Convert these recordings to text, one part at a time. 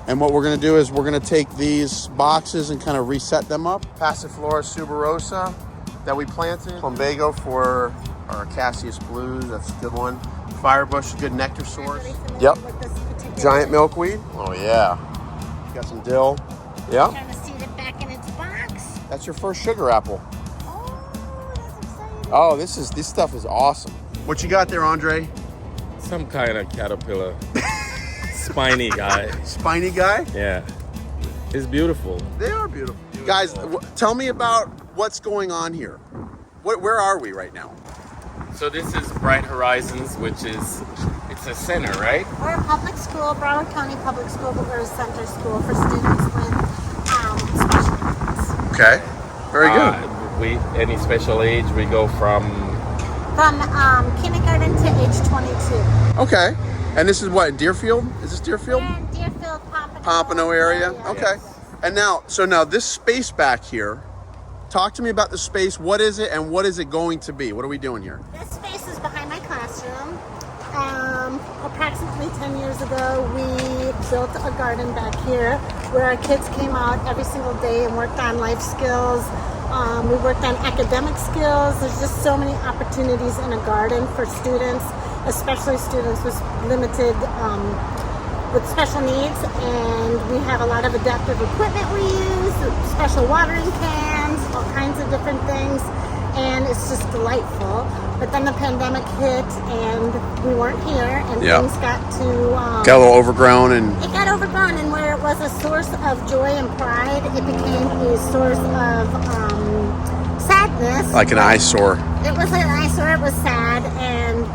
And what we're going to do is we're going to take these boxes and kind of reset them up. Passiflora suberosa that we planted. Plumbago for our Cassius blues. That's a good one. Firebush, good nectar source. Yep. Giant milkweed. Oh, yeah. Got some dill. Yeah. Trying to seed it back in its box. That's your first sugar apple. Oh, that's exciting. Oh, this stuff is awesome. What you got there, Andre? Some kind of caterpillar. Spiny guy. Spiny guy? Yeah. It's beautiful. They are beautiful. Guys, tell me about what's going on here. Where are we right now? So this is Bright Horizons, which is, it's a center, right? We're a public school, Broward County Public School, but we're a center school for students with special needs. Okay, very good. Any special age, we go from kindergarten to age 22. Okay, and this is what, Deerfield? Is this Deerfield? We're in Deerfield, Pompano area? Okay. Yes. And now this space back here, talk to me about the space. What is it and what is it going to be? What are we doing here? This space is behind my classroom. Approximately 10 years ago, we built a garden back here where our kids came out every single day and worked on life skills. We worked on academic skills. There's just so many opportunities in a garden for students, especially students with limited, with special needs. And we have a lot of adaptive equipment we use, special watering cans, all kinds of different things. And it's just delightful. But then the pandemic hit and we weren't here and things got to... got a little overgrown and... It got overgrown, and where it was a source of joy and pride, it became a source of sadness. Like an eyesore. It was an eyesore, it was sad,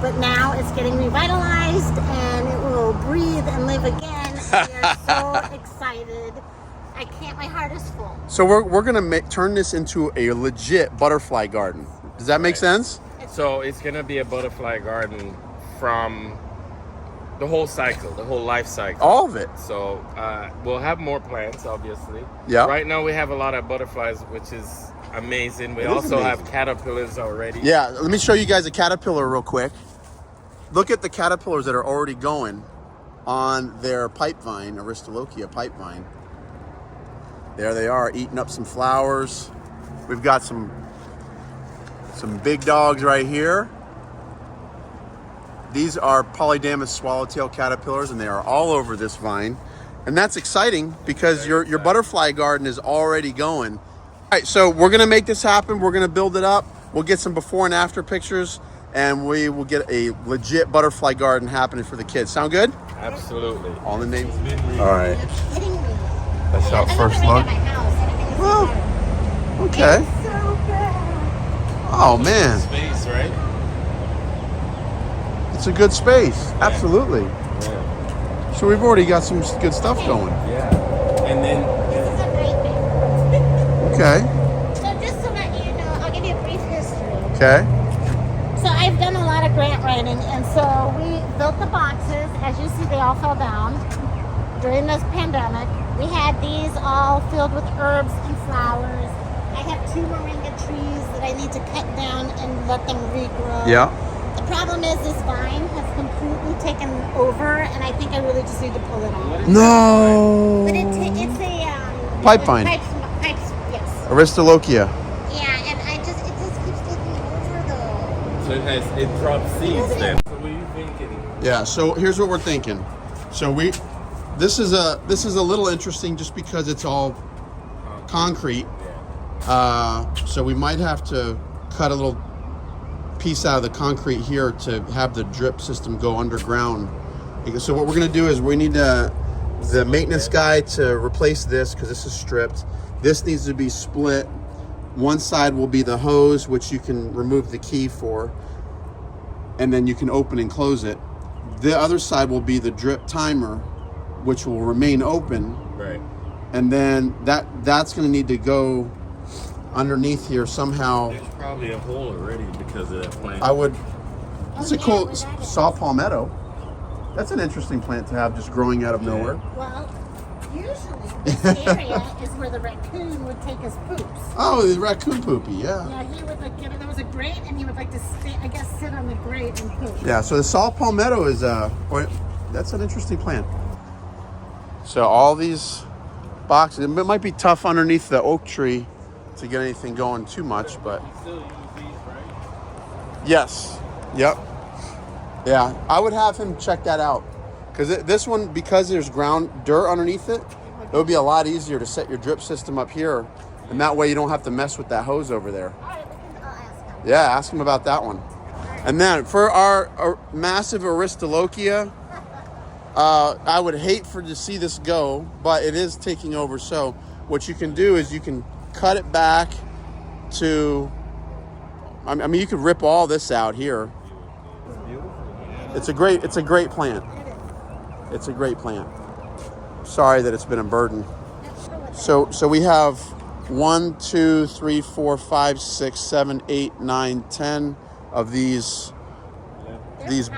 but now it's getting revitalized and it will breathe and live again. And we are so excited. My heart is full. So we're gonna turn this into a legit butterfly garden. Does that make sense? So it's going to be a butterfly garden from the whole cycle, the whole life cycle. All of it. So we'll have more plants, obviously. Yeah. Right now we have a lot of butterflies, which is amazing. We also have caterpillars already. Yeah, let me show you guys a caterpillar real quick. Look at the caterpillars that are already going on their pipe vine, Aristolochia pipe vine. There they are, eating up some flowers. We've got some big dogs right here. These are polydamas swallowtail caterpillars, and they are all over this vine. And that's exciting because your butterfly garden is already going. All right, so we're gonna make this happen. We're gonna build it up. We'll get some before and after pictures, and we will get a legit butterfly garden happening for the kids. Sound good? Absolutely. All the names. All right. You're kidding me. That's our first I look. never made it at my house. Well, okay. It's so good. Oh man, Space, right? it's a good space. Absolutely. Yeah. So we've already got some good stuff going. Yeah. And then This is a nightmare. Okay. So just so that you know, I'll give you a brief history. Okay. So I've done a lot of grant writing, and so we built the boxes. As you see, they all fell down during this pandemic. We had these all filled with herbs and flowers. I have 2 moringa trees that I need to cut down and let them regrow. Yeah. The problem is this vine has completely taken over, and I think I really just need to pull it off. No. But it's a Pipe vine. Pipes, yes. Aristolochia. Yeah, and it just keeps taking over though. so it drops seeds then. So what are you thinking? Yeah. So here's what we're thinking. So this is a little interesting just because it's all concrete. So we might have to cut a little piece out of the concrete here to have the drip system go underground. So what we're going to do is we need the maintenance guy to replace this because this is stripped. This needs to be split. One side will be the hose, which you can remove the key for, and then you can open and close it. The other side will be the drip timer, which will remain open. Right. And then that's going to need to go underneath here somehow. There's probably a hole already because of that plant. It's a cool saw palmetto. That's an interesting plant to have just growing out of nowhere. Well, usually this area is where the raccoon would take his poops. Oh, the raccoon poopy, yeah. Yeah, he would like there was a grate, and he would like to sit on the grate and poop. Yeah, so the saw palmetto is that's an interesting plant. So all these boxes, it might be tough underneath the oak tree to get anything going too much, but You still use these, right? yes, yep, yeah. I would have him check that out because this one, because there's dirt underneath it, it would be a lot easier to set your drip system up here, and that way you don't have to mess with that hose over there. All right, I'll ask him. Yeah, ask him about that one. And then for our massive Aristolochia, I would hate to see this go, but it is taking over. So what you can do is you can cut it back to, I mean, you could rip all this out here. It's a great plant. It's a great plant. Sorry that it's been a burden. So we have 1, 2, 3, 4, 5, 6, 7, 8, 9, 10 of these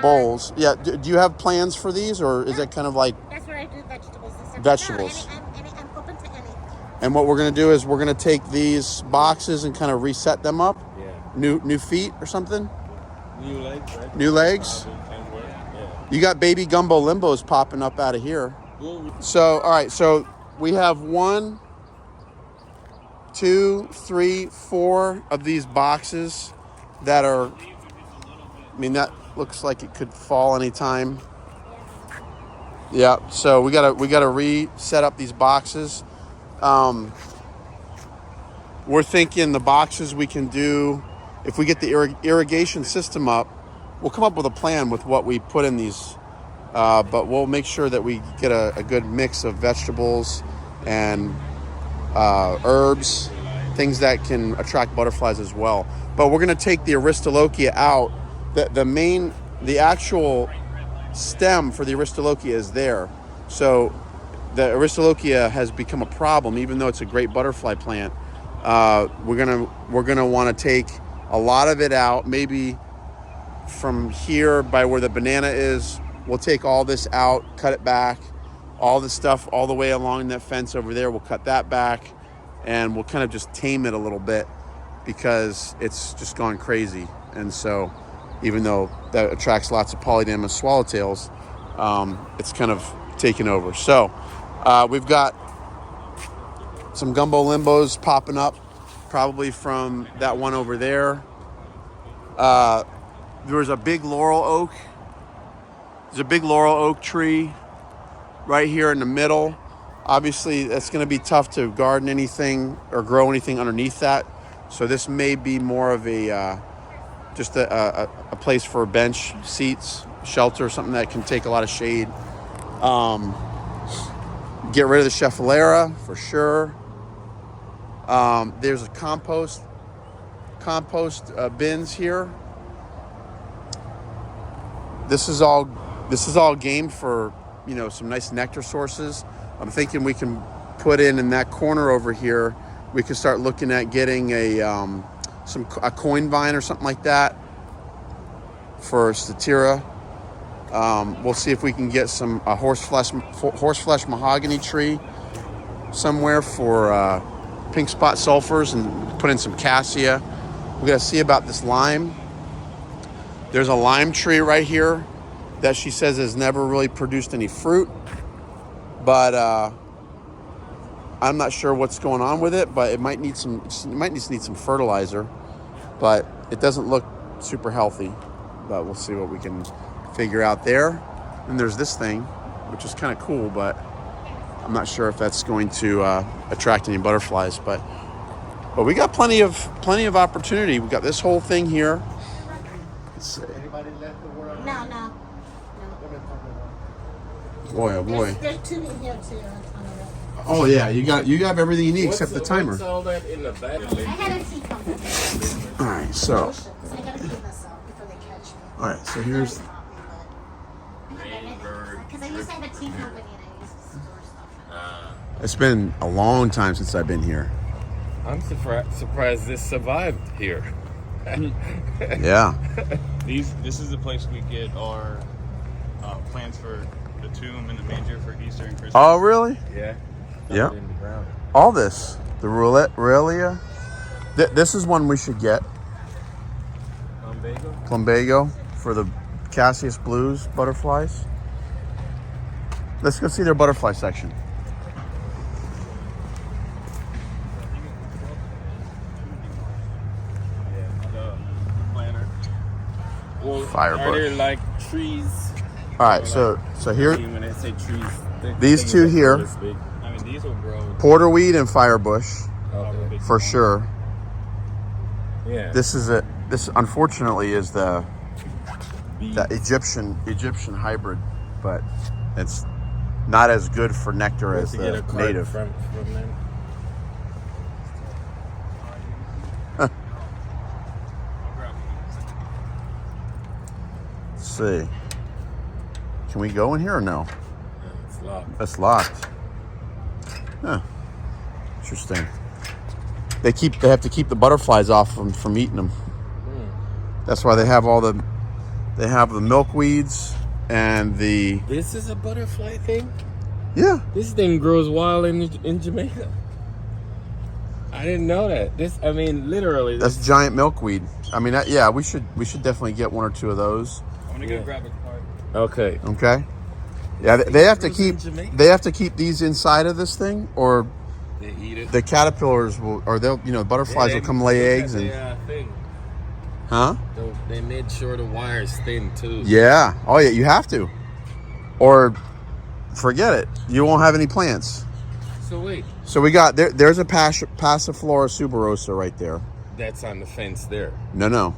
bowls. Yeah. Do you have plans for these, or is it kind of like That's where I do vegetables and stuff. vegetables? No, I'm open to any. And what we're gonna do is we're gonna take these boxes and kind of reset them up. Yeah. New feet or something. New legs, right? New legs. Yeah. You got baby gumbo limbos popping up out of here. So all right. So we have 1, 2, 3, 4 of these boxes that are. I mean, that looks like it could fall anytime. Yeah, so we gotta reset up these boxes. We're thinking the boxes we can do, if we get the irrigation system up, we'll come up with a plan with what we put in these. But we'll make sure that we get a good mix of vegetables and herbs, things that can attract butterflies as well. But we're gonna take the Aristolochia out. The actual stem for the Aristolochia is there. So the Aristolochia has become a problem, even though it's a great butterfly plant. We're gonna want to take a lot of it out. Maybe from here by where the banana is, we'll take all this out, cut it back. All the stuff all the way along that fence over there, we'll cut that back, and we'll kind of just tame it a little bit because it's just gone crazy. And so, even though that attracts lots of polydamas swallowtails, it's kind of taken over. So we've got some gumbo limbos popping up, probably from that one over there. There's a big laurel oak. There's a big laurel oak tree right here in the middle. Obviously, it's going to be tough to garden anything or grow anything underneath that. So this may be more of just a place for bench seats, shelter, something that can take a lot of shade. Get rid of the Schefflera for sure. There's a compost bins here. This is all game for some nice nectar sources. I'm thinking we can put in that corner over here. We can start looking at getting a coin vine or something like that for Statira. We'll see if we can get a horseflesh mahogany tree somewhere for pink spot sulfurs and put in some cassia. We're gonna see about this lime. There's a lime tree right here that she says has never really produced any fruit, but I'm not sure what's going on with it. But it might need some fertilizer, but it doesn't look super healthy. But we'll see what we can figure out there. And there's this thing, which is kind of cool, but I'm not sure if that's going to attract any butterflies. But we got plenty of opportunity. We got this whole thing here. Let's see. No. Boy, oh boy. There's two in here too. Oh yeah, you have everything you need except the timer. What's all that in the back? I had a tea company. All right, so. So I gotta clean this up before they catch me. All right, so here's. Because I used to have a tea company and I used to store stuff. It's been a long time since I've been here. I'm surprised this survived here. Yeah. This is the place we get our plants for the tomb and the manger for Easter and Christmas. Oh really? Yeah. Yeah. In the ground. All this, the Ruellia. This is one we should get. Plumbago? Plumbago for the Cassius blues butterflies. Let's go see their butterfly section. Well, Fire are there bush. like trees? All right, so here, When I say trees, these two here, I mean, these will grow. porterweed and firebush Okay. for sure. Yeah. This unfortunately is the Egyptian hybrid, but it's not as good for nectar as to get a the card native. from them. Let's see. Can we go in here or no? Yeah, it's locked. It's locked. Huh. Interesting. They have to keep the butterflies off from eating them. That's why they have the milkweeds and the This is a butterfly thing? yeah. This thing grows wild in Jamaica. I didn't know that. Literally. That's giant milkweed. I mean, yeah, we should definitely get one or two of those. I'm gonna go grab a card. Okay. Okay. Yeah, they have to Grows in keep Jamaica? these inside of this thing, or They eat it. the caterpillars will, or they'll, butterflies will come lay eggs and. Thing. Huh? They made sure the wire's thin too. Yeah. Oh yeah, you have to, or forget it. You won't have any plants. So wait, So we got there's a Passiflora suberosa right there. that's on the fence there. No.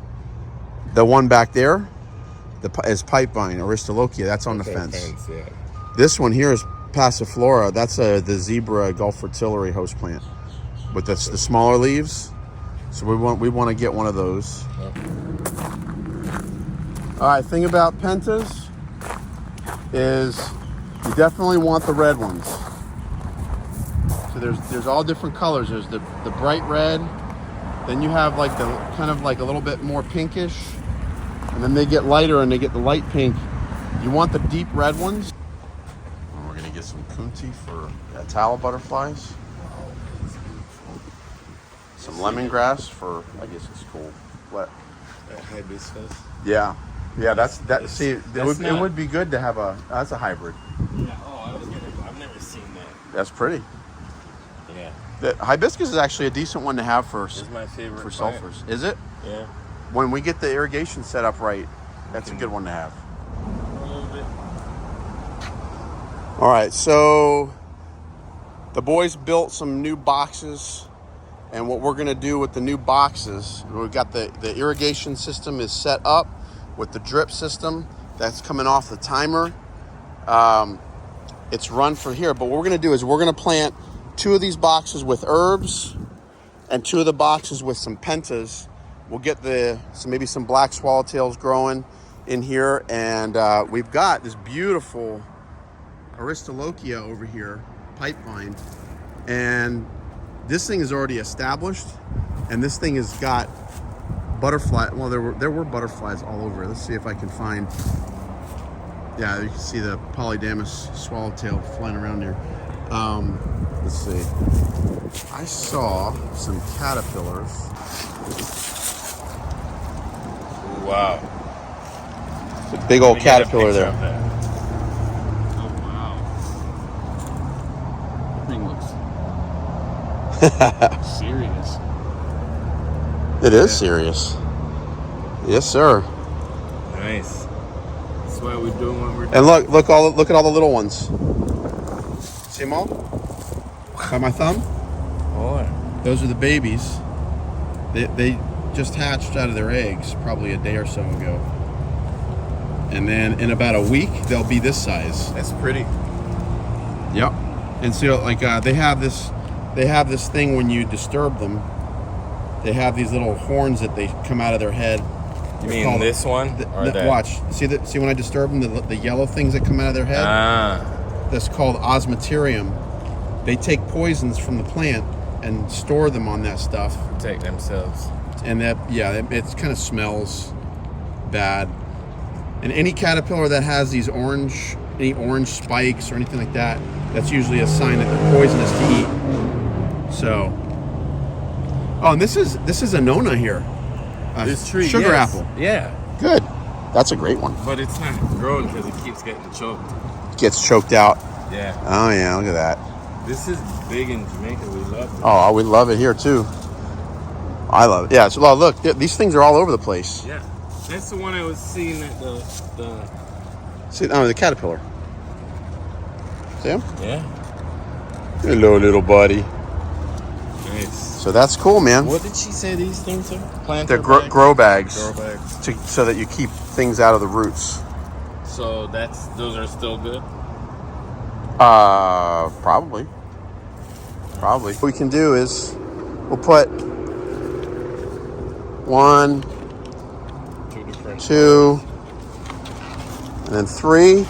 The one back there, is pipevine, Aristolochia. That's on the Okay, fence. yeah. This one here is Passiflora. That's the zebra Gulf fritillary host plant with the smaller leaves. So we want to get one of those. All right, thing about pentas is you definitely want the red ones. So there's all different colors. There's the bright red, then you have like the kind of like a little bit more pinkish, and then they get lighter and they get the light pink. You want the deep red ones. And we're gonna get some kunti for Atala butterflies. Some lemongrass for, I guess it's cool. What? Hibiscus. Yeah, that's that. See, That's it would be good to have that's a hybrid. Yeah. Oh, I've never seen that. That's pretty. Yeah. The hibiscus is actually a decent one to have for It's my favorite. for plant. sulfurs. Is it? Yeah. When we get the irrigation set up right, that's a good one to have. A little bit. All right, so the boys built some new boxes, and what we're gonna do with the new boxes, we've got the irrigation system is set up with the drip system that's coming off the timer. It's run for here, but what we're gonna do is we're gonna plant 2 of these boxes with herbs and 2 of the boxes with some pentas. We'll get maybe some black swallowtails growing in here, and we've got this beautiful Aristolochia over here, pipevine, and this thing is already established, and this thing has got butterfly. Well, there were butterflies all over. Let's see if I can find. Yeah, you can see the polydamas swallowtail flying around here. Let's see. I saw some caterpillars. Wow. It's a big old caterpillar there. Oh wow. That thing looks serious. It is serious. Yes, sir. Nice. That's why we're doing what we're doing. And look at all the little ones. See them all? By my thumb? Boy. Those are the babies. They just hatched out of their eggs probably a day or so ago. And then in about a week, they'll be this size. That's pretty. Yep. And so they have this thing when you disturb them. They have these little horns that they come out of their head. You mean this one? Or that? Watch. See when I disturb them, the yellow things that come out of their head? Ah. That's called osmeterium. They take poisons from the plant and store them on that stuff. Protect themselves. And it kind of smells bad. And any caterpillar that has these orange spikes or anything like that, that's usually a sign that they're poisonous to eat. So, and this is a nona here. This tree, sugar yes. apple. Yeah. Good. That's a great one. But it's not growing because it keeps getting choked. Gets choked out. Yeah. Oh yeah, look at that. This is big in Jamaica. We love it. Oh, we love it here too. I love it. Yeah. So look, these things are all over the place. Yeah. That's the one I was seeing at the See, the caterpillar. See him? Yeah. Hello, little buddy. Nice. So that's cool, man. What did she say these things are? Planter They're grow bags. Grow bags. So that you keep things out of the roots. So those are still good? Probably. What we can do is we'll put 1, 2, and then 3.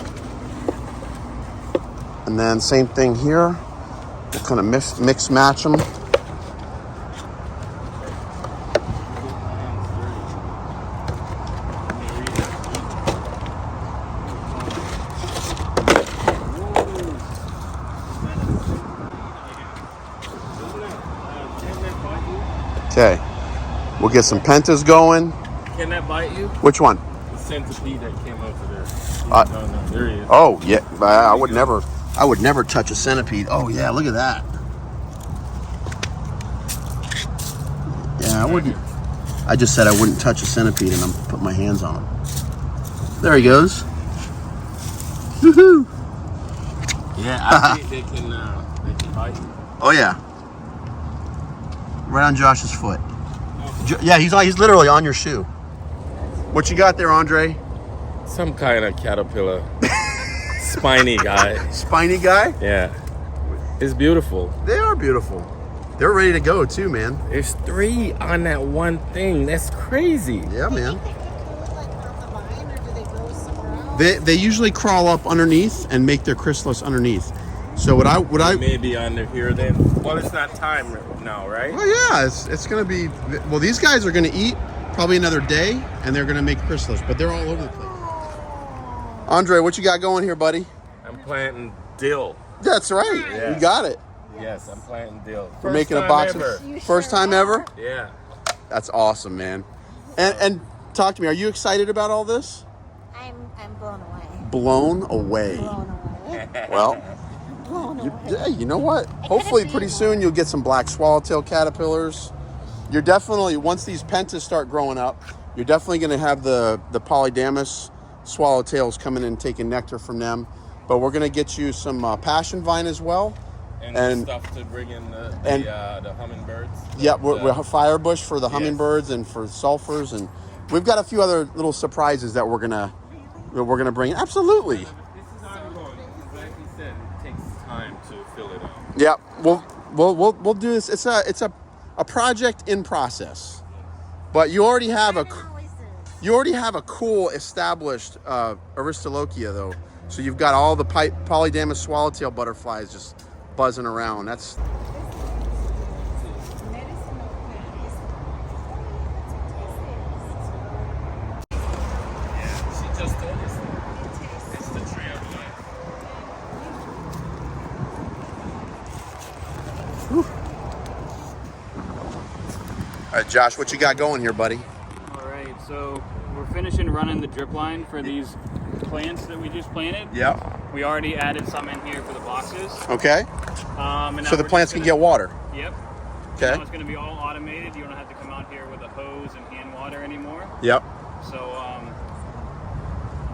And then same thing here. We'll kind of mix match them. Okay. We'll get some pentas going. Can that bite you? Which one? The centipede that came over there. No, there he is. Oh yeah, I would never touch a centipede. Oh yeah, look at that. Yeah, I wouldn't. I just said I wouldn't touch a centipede, and I'm putting my hands on him. There he goes. Woohoo! Yeah, I think they can bite you. Oh yeah. Right on Josh's foot. Yeah, he's literally on your shoe. What you got there, Andre? Some kind of caterpillar. Spiny guy. Spiny guy? Yeah. It's beautiful. They are beautiful. They're ready to go too, man. There's 3 on that one thing. That's crazy. Yeah, man. They They usually crawl up underneath and make their chrysalis underneath. So what I Maybe under here then. Well, it's not time now, right? Oh yeah, it's gonna be. Well, these guys are gonna eat probably another day, and they're gonna make chrysalis, but they're all over the place. Andre, what you got going here, buddy? I'm planting dill. That's right. Yeah. You got it. Yes, I'm planting dill. We're making a box ever. of first time ever. Yeah. That's awesome, man. And talk to me. Are you excited about all this? I'm blown away. Blown away. Blown away. Well, Blown away. yeah. You know what? Hopefully, pretty soon you'll get some black swallowtail caterpillars. You're definitely, once these pentas start growing up, you're definitely going to have the polydamas swallowtails coming in and taking nectar from them. But we're going to get you some passion vine as well. And stuff to bring in the hummingbirds. Yeah, we're firebush for the hummingbirds and for sulfurs, and we've got a few other little surprises that we're gonna bring in. Absolutely. This is ongoing. Like you said, it takes time to fill it out. Yeah, we'll do this. It's a project in process, but you already have a cool established Aristolochia though. So you've got all the polydamas swallowtail butterflies just buzzing around. That's She just told us it's the tree of life. all right, Josh. What you got going here, buddy? All right, so we're finishing running the drip line for these plants that we just planted. Yeah. We already added some in here for the boxes. Okay. And now So the we're plants just can get water. Yep. Okay. Now it's going to be all automated. You don't have to come out here with a hose and hand water anymore. Yep. So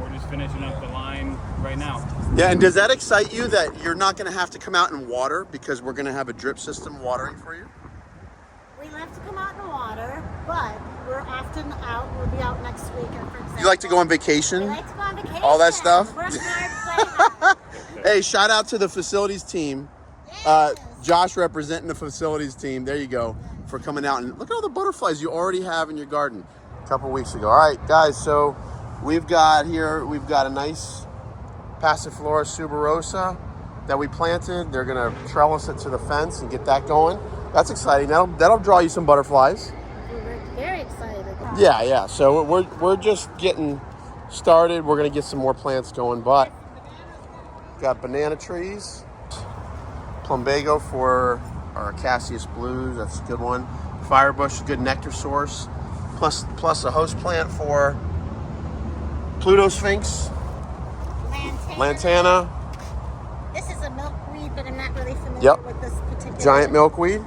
we're just finishing up the line right now. Yeah, and does that excite you that you're not going to have to come out and water because we're going to have a drip system watering for you? We love to come out in the water, but we're often out. We'll be out next week. For example, You like to go on vacation? We like to go on vacation. All that stuff? Working hard, playing hard. Hey, shout out to the facilities team. Josh representing the facilities team. There you go, for coming out. And look at all the butterflies you already have in your garden a couple weeks ago. All right, guys, so we've got a nice Passiflora suberosa that we planted. They're going to trellis it to the fence and get that going. That's exciting. That'll draw you some butterflies. We're very excited. Yeah. So we're just getting started. We're going to get some more plants going, but got banana trees, plumbago for our Cassius blues. That's a good one. Firebush, a good nectar source. Plus a host plant for Pluto Sphinx, Lantana. This is but I'm not really familiar Yep. with this particular Giant milkweed.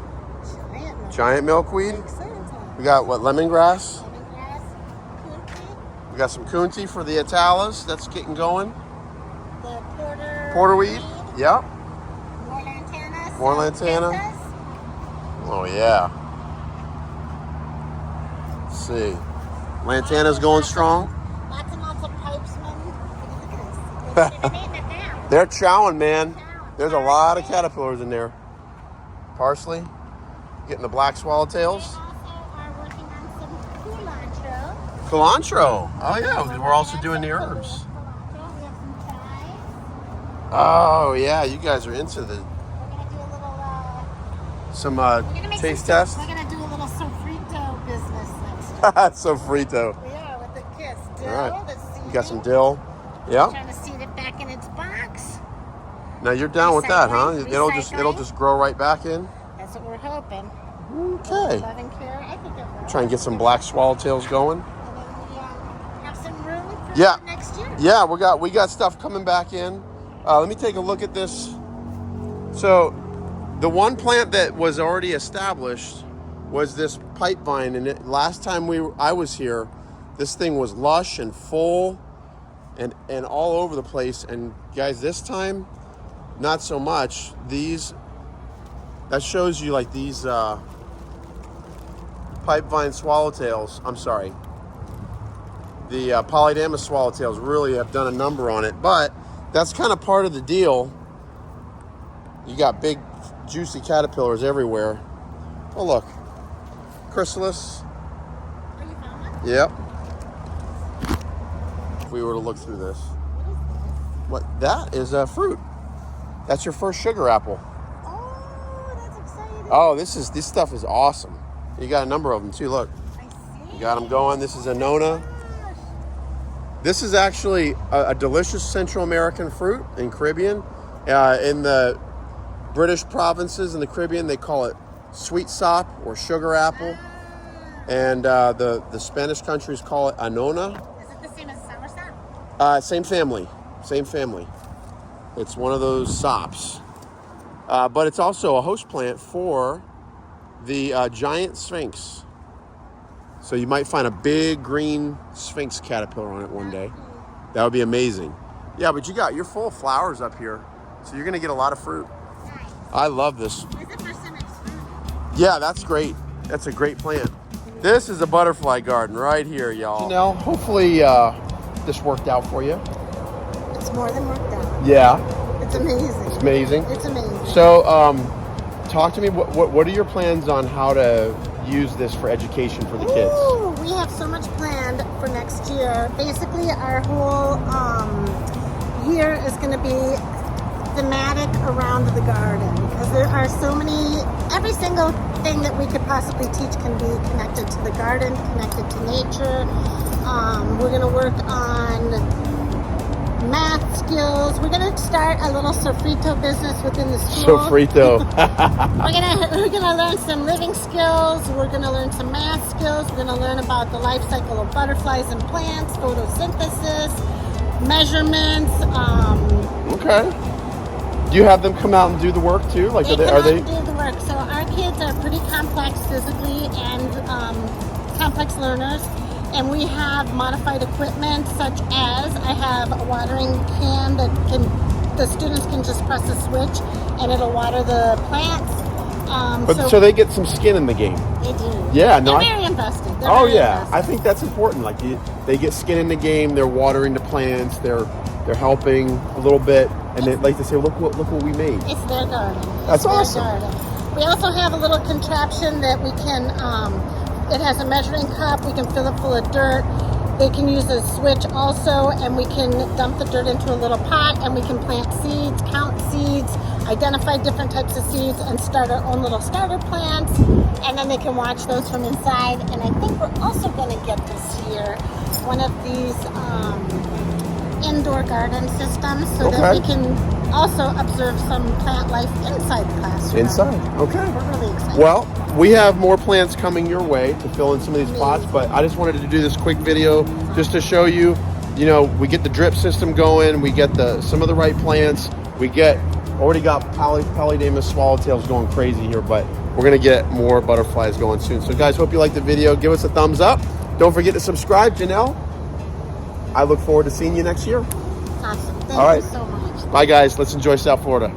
Giant Giant milkweed. Makes sense, huh? We got what, lemongrass? Lemongrass, kunti, We got some kunti for the Atalas. That's getting going. the Porterweed. Yep. more lantanas. More lantana. Oh yeah. Let's see. Lantana's going strong. Lots and lots of pipesmen. Look at this. They're eating it down. They're chowing, man. There's a lot of caterpillars in there. Parsley. Getting the black They swallowtails. also are working on some culantro. Cilantro. Oh yeah. We're also doing the herbs. Cilantro. We have some chives. Oh yeah. You guys are into the We're gonna do a little. some We're gonna make taste some, test. We're gonna do a little sofrito business next year. Sofrito. We are with the kids. Dill, All right. the seed. You got some dill. Yeah. Trying to seed it back in its box. Now you're down with that, huh? Recycling. It'll just grow right back in. That's what we're hoping. Okay. Loving care. I think it will. Try and get some black swallowtails going. And then we have some room for Yeah. next year. Yeah, we got stuff coming back in. Let me take a look at this. So, the one plant that was already established was this pipe vine, and last time I was here, this thing was lush and full, and all over the place. And guys, this time, not so much. That shows you like these pipe vine swallowtails. I'm sorry. The polydamas swallowtails really have done a number on it, but that's kind of part of the deal. You got big, juicy caterpillars everywhere. Oh look, chrysalis. Oh, you found one? Yep. If we were to look through this, what that is a fruit. That's your first sugar apple. Oh, that's exciting. Oh, this stuff is awesome. You got a number of them too. Look, I see. you got them going. This is a nona. Gosh. This is actually a delicious Central American fruit in Caribbean. In the British provinces in the Caribbean, they call it sweet sop or sugar apple. And the Spanish countries call it anona. Is it the same as soursop? Same family. It's one of those sops. But it's also a host plant for the giant sphinx. So you might find a big green sphinx caterpillar on it one day. That would be amazing. Yeah, but you're full of flowers up here. So you're gonna get a lot of fruit. Nice. I love this. Is it for some fruit? Yeah, that's great. That's a great plant. This is a butterfly garden right here, y'all. Janelle, hopefully this worked out for you. It's more than worked out. Yeah, It's amazing. it's amazing. It's amazing. So, talk to me. What are your plans on how to use this for education for the kids? Ooh, we have so much planned for next year. Basically, our whole year is going to be thematic around the garden because there are so many. Every single thing that we could possibly teach can be connected to the garden, connected to nature. We're going to work on math skills. We're gonna start a little sofrito business within the school. Sofrito. We're gonna learn some living skills. We're gonna learn some math skills. We're gonna learn about the life cycle of butterflies and plants, photosynthesis, measurements. Okay. Do you have them come out and do the work too? Like, They are come they? out and do the work. So our kids are pretty complex physically and complex learners. And we have modified equipment such as I have a watering can that the students can just press a switch and it'll water the plants. So they get some skin in the game. They do. Yeah, no, They're I- very invested. They're Oh very yeah, invested. I think that's important. Like they get skin in the game. They're watering the plants. They're helping a little bit, and they like to say, "Look what we made." It's their garden. That's It's their awesome. garden. We also have a little contraption that we can. It has a measuring cup. We can fill it full of dirt. They can use a switch also, and we can dump the dirt into a little pot, and we can plant seeds, count seeds, identify different types of seeds, and start our own little starter plants. And then they can watch those from inside. And I think we're also going to get this year one of these indoor garden systems so that Okay. we can also observe some plant life inside the classroom. Inside, okay. We're really excited. Well, we have more plants coming your way to fill in some of these pots, but I just wanted to do this quick video just to show you, we get the drip system going, we get some of the right plants, we get Already got Polydamas swallowtails going crazy here, but we're gonna get more butterflies going soon. So guys, hope you liked the video. Give us a thumbs up. Don't forget to subscribe, Janelle. I look forward to seeing you next year. Awesome. Thank All right. you so much. Bye guys, let's enjoy South Florida.